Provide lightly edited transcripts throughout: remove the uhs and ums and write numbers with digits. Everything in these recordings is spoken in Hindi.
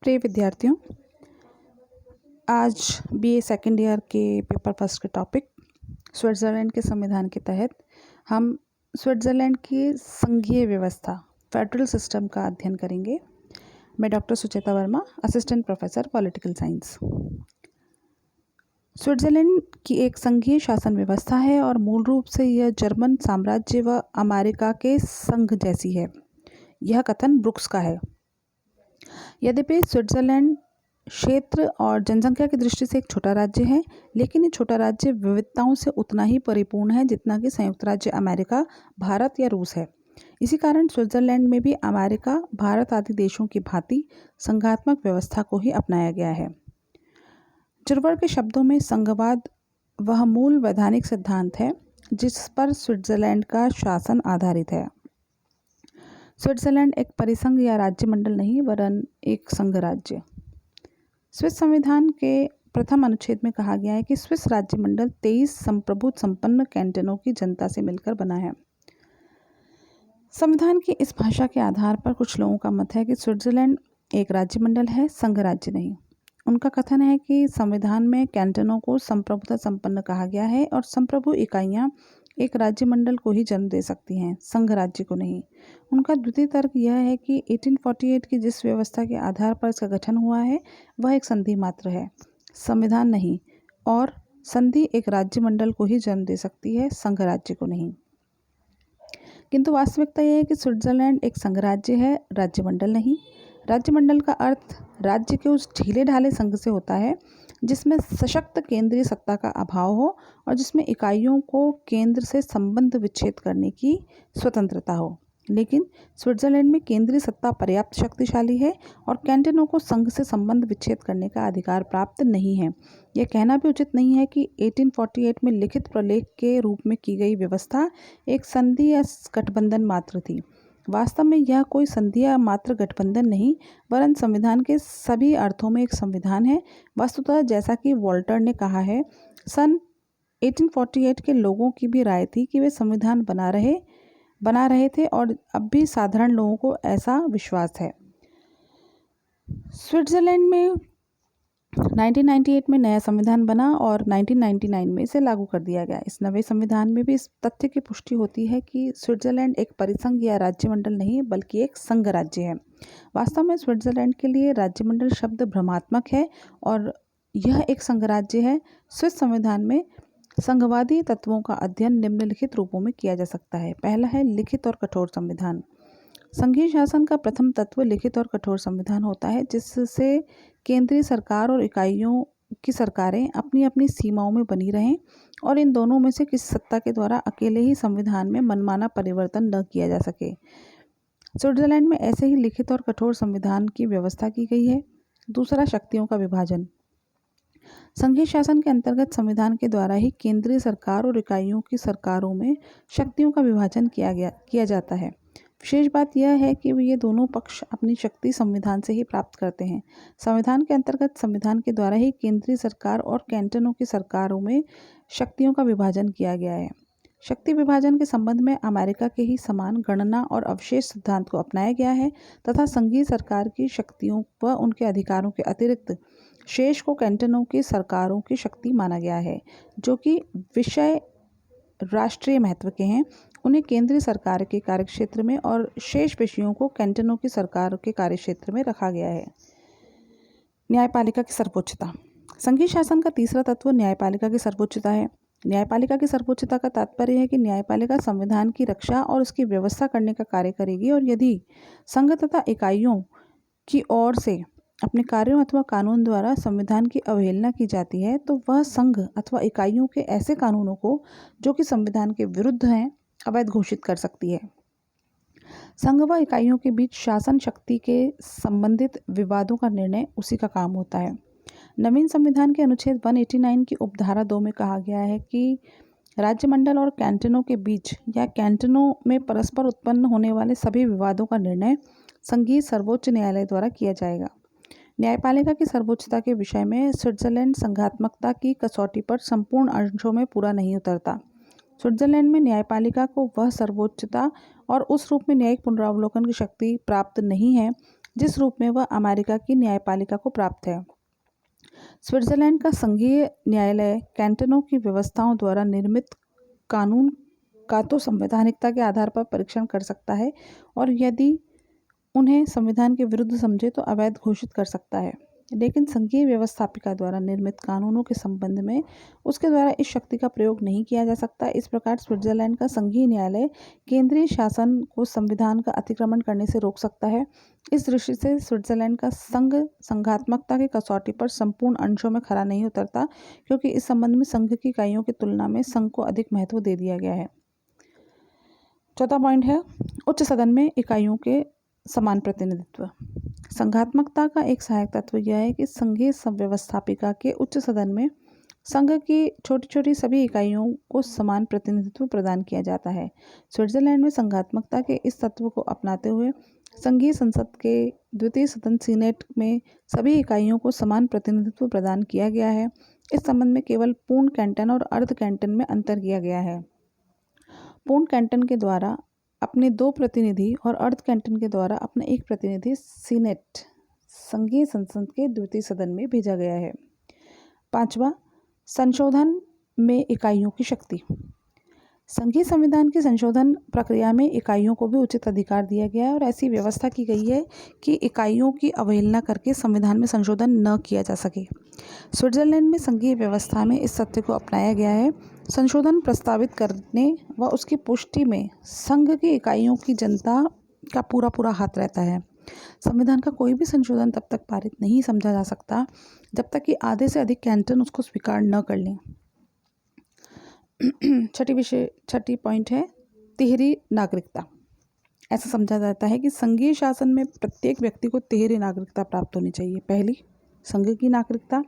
प्रिय विद्यार्थियों, आज बीए सेकेंड ईयर के पेपर फर्स्ट के टॉपिक स्विट्ज़रलैंड के संविधान के तहत हम स्विट्ज़रलैंड की संघीय व्यवस्था फेडरल सिस्टम का अध्ययन करेंगे। मैं doctor Sucheta Verma, assistant professor political science. Switzerland की एक संघीय शासन व्यवस्था है और मूल रूप से यह जर्मन साम्राज्य व अमेरिका के संघ जैसी है। यह कथन ब्रुक्स का है। यद्यपि स्विट्ज़रलैंड क्षेत्र और जनसंख्या की दृष्टि से एक छोटा राज्य है, लेकिन ये छोटा राज्य विविधताओं से उतना ही परिपूर्ण है जितना कि संयुक्त राज्य अमेरिका, भारत या रूस है। इसी कारण स्विट्ज़रलैंड में भी अमेरिका, भारत आदि देशों की भांति संघात्मक व्यवस्था को ही अपनाया गया है। जुर्वर के शब्दों में संघवाद वह मूल वैधानिक सिद्धांत है जिस पर स्विट्ज़रलैंड का शासन आधारित है। स्विट्ज़रलैंड एक परिसंघ या राज्य मंडल नहीं, वरन एक संघ राज्य। स्विस संविधान के प्रथम अनुच्छेद में कहा गया है कि स्विस राज्य मंडल 23 संप्रभुत्व संपन्न कैंटनों की जनता से मिलकर बना है। संविधान की इस भाषा के आधार पर कुछ लोगों का मत है कि स्विट्ज़रलैंड एक राज्य मंडल है, संघ राज्य नहीं। उनका कथन है कि संविधान में कैंटनों को संप्रभुता संपन्न कहा गया है और संप्रभु इकाइयां एक राज्य मंडल को ही जन्म दे सकती हैं, संघ राज्य को नहीं। उनका द्वितीय तर्क यह है कि 1848 की जिस व्यवस्था के आधार पर इसका गठन हुआ है वह एक संधि मात्र है, संविधान नहीं, और संधि एक राज्य मंडल को ही जन्म दे सकती है, संघ राज्य को नहीं। किंतु वास्तविकता यह है कि स्विट्ज़रलैंड एक संघ राज्य है, राज्य मंडल नहीं। राज्य मंडल का अर्थ राज्य के उस ढीले ढाले संघ से होता है जिसमें सशक्त केंद्रीय सत्ता का अभाव हो और जिसमें इकाइयों को केंद्र से संबंध विच्छेद करने की स्वतंत्रता हो। लेकिन स्विट्ज़रलैंड में केंद्रीय सत्ता पर्याप्त शक्तिशाली है और कैंटनों को संघ से संबंध विच्छेद करने का अधिकार प्राप्त नहीं है। यह कहना भी उचित नहीं है कि 1848 में लिखित प्रलेख के रूप में की गई व्यवस्था एक संधि या गठबंधन मात्र थी। वास्तव में यह कोई संधि या मात्र गठबंधन नहीं, वरन संविधान के सभी अर्थों में एक संविधान है। वस्तुतः जैसा कि वॉल्टर ने कहा है, सन 1848 के लोगों की भी राय थी कि वे संविधान बना रहे थे और अब भी साधारण लोगों को ऐसा विश्वास है। स्विट्ज़रलैंड में 1998 में नया संविधान बना और 1999 में इसे लागू कर दिया गया। इस नए संविधान में भी इस तथ्य की पुष्टि होती है कि स्विट्ज़रलैंड एक परिसंघ या राज्य मंडल नहीं बल्कि एक संघ राज्य है। वास्तव में स्विट्ज़रलैंड के लिए राज्य मंडल शब्द भ्रमात्मक है और यह एक संघ राज्य है। स्विस संविधान में संघवादी तत्वों का अध्ययन निम्नलिखित रूपों में किया जा सकता है। पहला है लिखित और कठोर संविधान। संघीय शासन का प्रथम तत्व लिखित और कठोर संविधान होता है, जिससे केंद्रीय सरकार और इकाइयों की सरकारें अपनी अपनी सीमाओं में बनी रहें और इन दोनों में से किसी सत्ता के द्वारा अकेले ही संविधान में मनमाना परिवर्तन न किया जा सके। स्विट्ज़रलैंड में ऐसे ही लिखित और कठोर संविधान की व्यवस्था की गई है। दूसरा, शक्तियों का विभाजन। संघीय शासन के अंतर्गत संविधान के द्वारा ही केंद्रीय सरकार और इकाइयों की सरकारों में शक्तियों का विभाजन किया जाता है। विशेष बात यह है कि ये दोनों पक्ष अपनी शक्ति संविधान से ही प्राप्त करते हैं। संविधान के अंतर्गत संविधान के द्वारा ही केंद्रीय सरकार और कैंटनों की सरकारों में शक्तियों का विभाजन किया गया है। शक्ति विभाजन के संबंध में अमेरिका के ही समान गणना और अवशेष सिद्धांत को अपनाया गया है तथा संघीय सरकार की शक्तियों व उनके अधिकारों के अतिरिक्त शेष को कैंटनों की सरकारों की शक्ति माना गया है, जो कि विषय राष्ट्रीय महत्व के हैं। उन्हें केंद्रीय सरकार के कार्यक्षेत्र में और शेष विषयों को कैंटनों की सरकार के कार्यक्षेत्र में रखा गया है। न्यायपालिका की सर्वोच्चता। संघीय शासन का तीसरा तत्व न्यायपालिका की सर्वोच्चता है। न्यायपालिका की सर्वोच्चता का तात्पर्य है कि न्यायपालिका संविधान की रक्षा और उसकी व्यवस्था करने का कार्य करेगी और यदि संघ तथा इकाइयों की ओर से अपने कार्यों अथवा कानून द्वारा संविधान की अवहेलना की जाती है तो वह संघ अथवा इकाइयों के ऐसे कानूनों को जो कि संविधान के विरुद्ध हैं अवैध घोषित कर सकती है। संघ व इकाइयों के बीच शासन शक्ति के संबंधित विवादों का निर्णय उसी का काम होता है। नवीन संविधान के अनुच्छेद 189 की उपधारा 2 में कहा गया है कि राज्य मंडल और कैंटनों के बीच या कैंटनों में परस्पर उत्पन्न होने वाले सभी विवादों का निर्णय संघीय सर्वोच्च न्यायालय द्वारा किया जाएगा। न्यायपालिका की सर्वोच्चता के विषय में स्विट्ज़रलैंड संघात्मकता की कसौटी पर संपूर्ण अंशों में पूरा नहीं उतरता। स्विट्ज़रलैंड में न्यायपालिका को वह सर्वोच्चता और उस रूप में न्यायिक पुनरावलोकन की शक्ति प्राप्त नहीं है जिस रूप में वह अमेरिका की न्यायपालिका को प्राप्त है। स्विट्जरलैंड का संघीय न्यायालय कैंटनों की व्यवस्थाओं द्वारा निर्मित कानून का तो संवैधानिकता के आधार पर परीक्षण कर सकता है और यदि उन्हें संविधान के विरुद्ध समझे तो अवैध घोषित कर सकता है, लेकिन संघीय व्यवस्थापिका द्वारा निर्मित कानूनों के संबंध में उसके द्वारा इस शक्ति का प्रयोग नहीं किया जा सकता। इस प्रकार स्विट्जरलैंड का संघीय न्यायालय केंद्रीय शासन को संविधान का अतिक्रमण करने से रोक सकता है। इस दृष्टि से स्विट्जरलैंड का संघ संघात्मकता की कसौटी पर संपूर्ण अंशों में खरा नहीं उतरता, क्योंकि इस संबंध में संघ की इकाइयों की तुलना में संघ को अधिक महत्व दे दिया गया है। चौथा पॉइंट है उच्च सदन में इकाइयों के समान प्रतिनिधित्व। संघात्मकता का एक सहायक तत्व यह है कि संघीय व्यवस्थापिका के उच्च सदन में संघ की छोटी छोटी सभी इकाइयों को समान प्रतिनिधित्व प्रदान किया जाता है। स्विट्जरलैंड में संघात्मकता के इस तत्व को अपनाते हुए संघीय संसद के द्वितीय सदन सीनेट में सभी इकाइयों को समान प्रतिनिधित्व प्रदान किया गया है। इस संबंध में केवल पूर्ण कैंटन और अर्ध कैंटन में अंतर किया गया है। पूर्ण कैंटन के द्वारा अपने 2 प्रतिनिधि और अर्ध कैंटन के द्वारा अपना 1 प्रतिनिधि सीनेट संघीय संसद के द्वितीय सदन में भेजा गया है। 5वां, संशोधन में इकाइयों की शक्ति। संघीय संविधान की संशोधन प्रक्रिया में इकाइयों को भी उचित अधिकार दिया गया है और ऐसी व्यवस्था की गई है कि इकाइयों की अवहेलना करके संविधान में संशोधन न किया जा सके। स्विट्जरलैंड में संघीय व्यवस्था में इस तथ्य को अपनाया गया है। संशोधन प्रस्तावित करने व उसकी पुष्टि में संघ की इकाइयों की जनता का पूरा हाथ रहता है। संविधान का कोई भी संशोधन तब तक पारित नहीं समझा जा सकता जब तक कि आधे से अधिक कैंटन उसको स्वीकार न कर लें। छठी पॉइंट है तिहरी नागरिकता। ऐसा समझा जाता है कि संघीय शासन में प्रत्येक व्यक्ति को तिहरी नागरिकता प्राप्त होनी चाहिए। पहली, संघ की नागरिकता।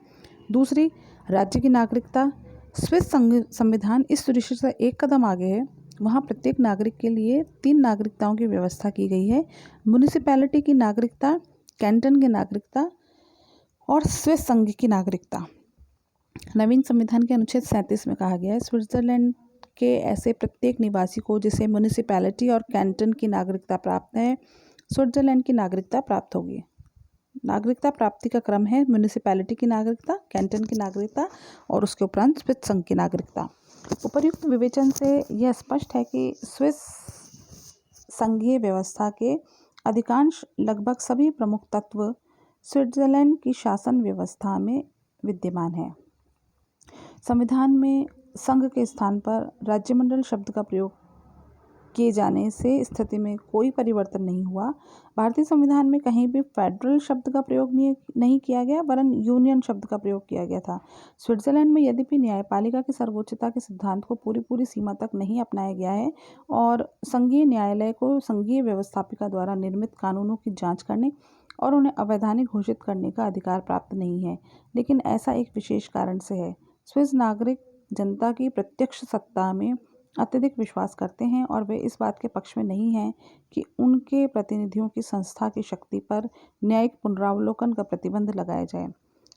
दूसरी, राज्य की नागरिकता। स्विस संविधान इस दृष्टि से एक कदम आगे है। वहाँ प्रत्येक नागरिक के लिए 3 नागरिकताओं की व्यवस्था की गई है। म्युनिसिपैलिटी की नागरिकता, कैंटन की नागरिकता और स्विस संघ की नागरिकता। नवीन संविधान के अनुच्छेद 37 में कहा गया है स्विट्जरलैंड के ऐसे प्रत्येक निवासी को जिसे म्युनिसिपैलिटी और कैंटन की नागरिकता प्राप्त है, स्विट्जरलैंड की नागरिकता प्राप्त होगी। नागरिकता प्राप्ति का क्रम है म्युनिसिपैलिटी की नागरिकता, कैंटन की नागरिकता और उसके उपरांत स्विस संघ की नागरिकता। उपर्युक्त विवेचन से यह स्पष्ट है कि स्विस संघीय व्यवस्था के अधिकांश लगभग सभी प्रमुख तत्व स्विट्जरलैंड की शासन व्यवस्था में विद्यमान है। संविधान में संघ के स्थान पर राज्यमंडल शब्द का प्रयोग किए जाने से स्थिति में कोई परिवर्तन नहीं हुआ। भारतीय संविधान में कहीं भी फेडरल शब्द का प्रयोग नहीं किया गया, वरन यूनियन शब्द का प्रयोग किया गया था। स्विट्जरलैंड में यद्यपि न्यायपालिका की सर्वोच्चता के सिद्धांत को पूरी सीमा तक नहीं अपनाया गया है और संघीय न्यायालय को संघीय व्यवस्थापिका द्वारा निर्मित कानूनों की जाँच करने और उन्हें अवैधानिक घोषित करने का अधिकार प्राप्त नहीं है, लेकिन ऐसा एक विशेष कारण से है। स्विस नागरिक जनता की प्रत्यक्ष सत्ता में अत्यधिक विश्वास करते हैं और वे इस बात के पक्ष में नहीं हैं कि उनके प्रतिनिधियों की संस्था की शक्ति पर न्यायिक पुनरावलोकन का प्रतिबंध लगाया जाए।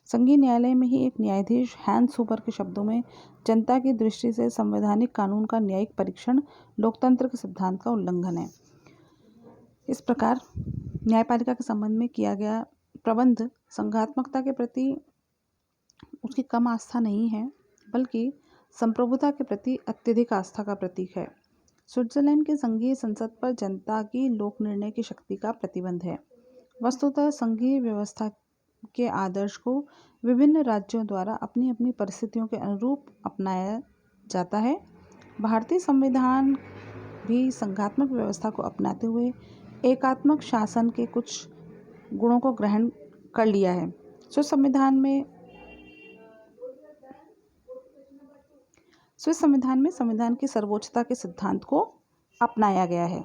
संघीय न्यायालय में ही एक न्यायाधीश हैंस हूपर के शब्दों में जनता की दृष्टि से संवैधानिक कानून का न्यायिक परीक्षण लोकतंत्र के सिद्धांत का उल्लंघन है। इस प्रकार न्यायपालिका के संबंध में किया गया प्रबंध संघात्मकता के प्रति उसकी कम आस्था नहीं है, बल्कि संप्रभुता के प्रति अत्यधिक आस्था का प्रतीक है। स्विट्जरलैंड के संघीय संसद पर जनता की लोक निर्णय की शक्ति का प्रतिबंध है। वस्तुतः संघीय व्यवस्था के आदर्श को विभिन्न राज्यों द्वारा अपनी अपनी परिस्थितियों के अनुरूप अपनाया जाता है। भारतीय संविधान भी संघात्मक व्यवस्था को अपनाते हुए एकात्मक शासन के कुछ गुणों को ग्रहण कर लिया है। स्विस संविधान में संविधान की सर्वोच्चता के सिद्धांत को अपनाया गया है।